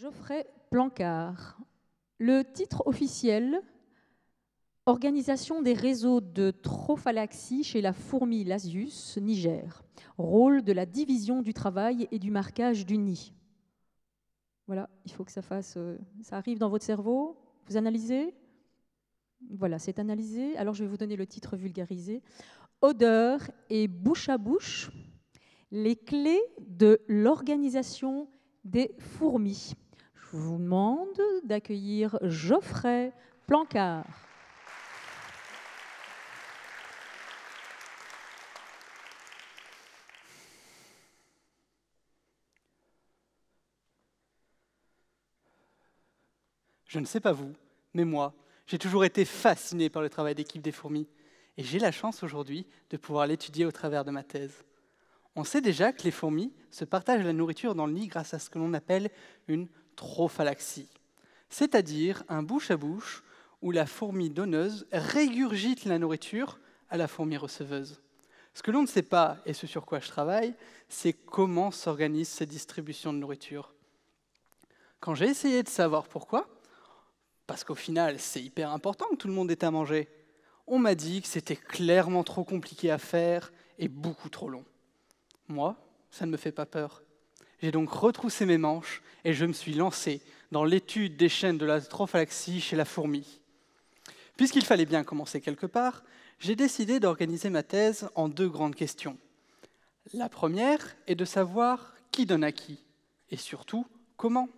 Geoffrey Plancard. Le titre officiel, Organisation des réseaux de trophallaxie chez la fourmi Lasius, Niger. Rôle de la division du travail et du marquage du nid. Voilà, il faut que ça arrive dans votre cerveau. Vous analysez? Voilà, c'est analysé. Alors je vais vous donner le titre vulgarisé. Odeur et bouche à bouche, les clés de l'organisation des fourmis. Je vous demande d'accueillir Geoffrey Plancard. Je ne sais pas vous, mais moi, j'ai toujours été fasciné par le travail d'équipe des fourmis. Et j'ai la chance aujourd'hui de pouvoir l'étudier au travers de ma thèse. On sait déjà que les fourmis se partagent la nourriture dans le nid grâce à ce que l'on appelle une trophallaxie, c'est-à-dire un bouche à bouche où la fourmi donneuse régurgite la nourriture à la fourmi receveuse. Ce que l'on ne sait pas, et ce sur quoi je travaille, c'est comment s'organise cette distribution de nourriture. Quand j'ai essayé de savoir pourquoi, parce qu'au final, c'est hyper important que tout le monde ait à manger, on m'a dit que c'était clairement trop compliqué à faire et beaucoup trop long. Moi, ça ne me fait pas peur. J'ai donc retroussé mes manches et je me suis lancé dans l'étude des chaînes de la trophallaxie chez la fourmi. Puisqu'il fallait bien commencer quelque part, j'ai décidé d'organiser ma thèse en 2 grandes questions. La première est de savoir qui donne à qui, et surtout, comment.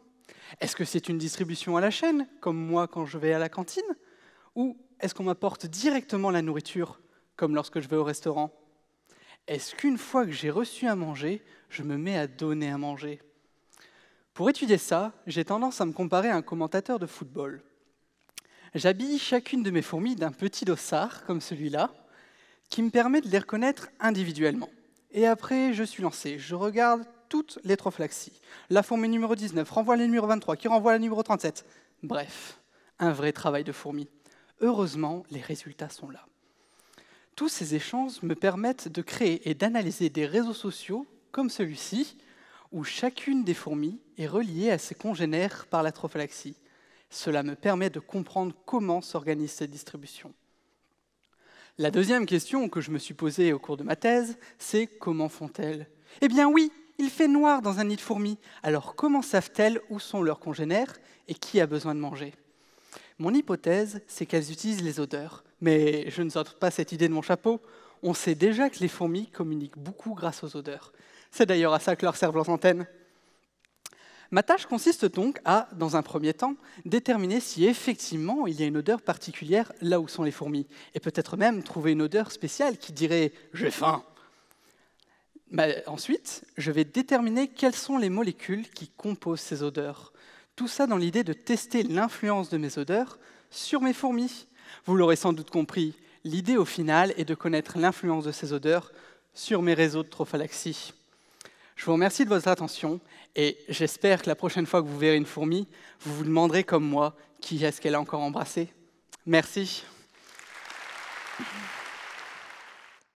Est-ce que c'est une distribution à la chaîne, comme moi quand je vais à la cantine, ou est-ce qu'on m'apporte directement la nourriture, comme lorsque je vais au restaurant? Est-ce qu'une fois que j'ai reçu à manger, je me mets à donner à manger? Pour étudier ça, j'ai tendance à me comparer à un commentateur de football. J'habille chacune de mes fourmis d'un petit dossard, comme celui-là, qui me permet de les reconnaître individuellement. Et après, je suis lancé, je regarde toutes les trophallaxies. La fourmi numéro 19 renvoie la numéro 23, qui renvoie la numéro 37. Bref, un vrai travail de fourmi. Heureusement, les résultats sont là. Tous ces échanges me permettent de créer et d'analyser des réseaux sociaux comme celui-ci, où chacune des fourmis est reliée à ses congénères par la trophallaxie. Cela me permet de comprendre comment s'organise cette distribution. La deuxième question que je me suis posée au cours de ma thèse, c'est comment font-elles? Eh bien oui, il fait noir dans un nid de fourmis, alors comment savent-elles où sont leurs congénères et qui a besoin de manger? Mon hypothèse, c'est qu'elles utilisent les odeurs. Mais je ne sors pas cette idée de mon chapeau. On sait déjà que les fourmis communiquent beaucoup grâce aux odeurs. C'est d'ailleurs à ça que leur servent leurs antennes. Ma tâche consiste donc à, dans un premier temps, déterminer si effectivement il y a une odeur particulière là où sont les fourmis, et peut-être même trouver une odeur spéciale qui dirait « j'ai faim ». Ensuite, je vais déterminer quelles sont les molécules qui composent ces odeurs. Tout ça dans l'idée de tester l'influence de mes odeurs sur mes fourmis. Vous l'aurez sans doute compris, l'idée au final est de connaître l'influence de ces odeurs sur mes réseaux de trophallaxie. Je vous remercie de votre attention et j'espère que la prochaine fois que vous verrez une fourmi, vous vous demanderez comme moi qui est-ce qu'elle a encore embrassé. Merci.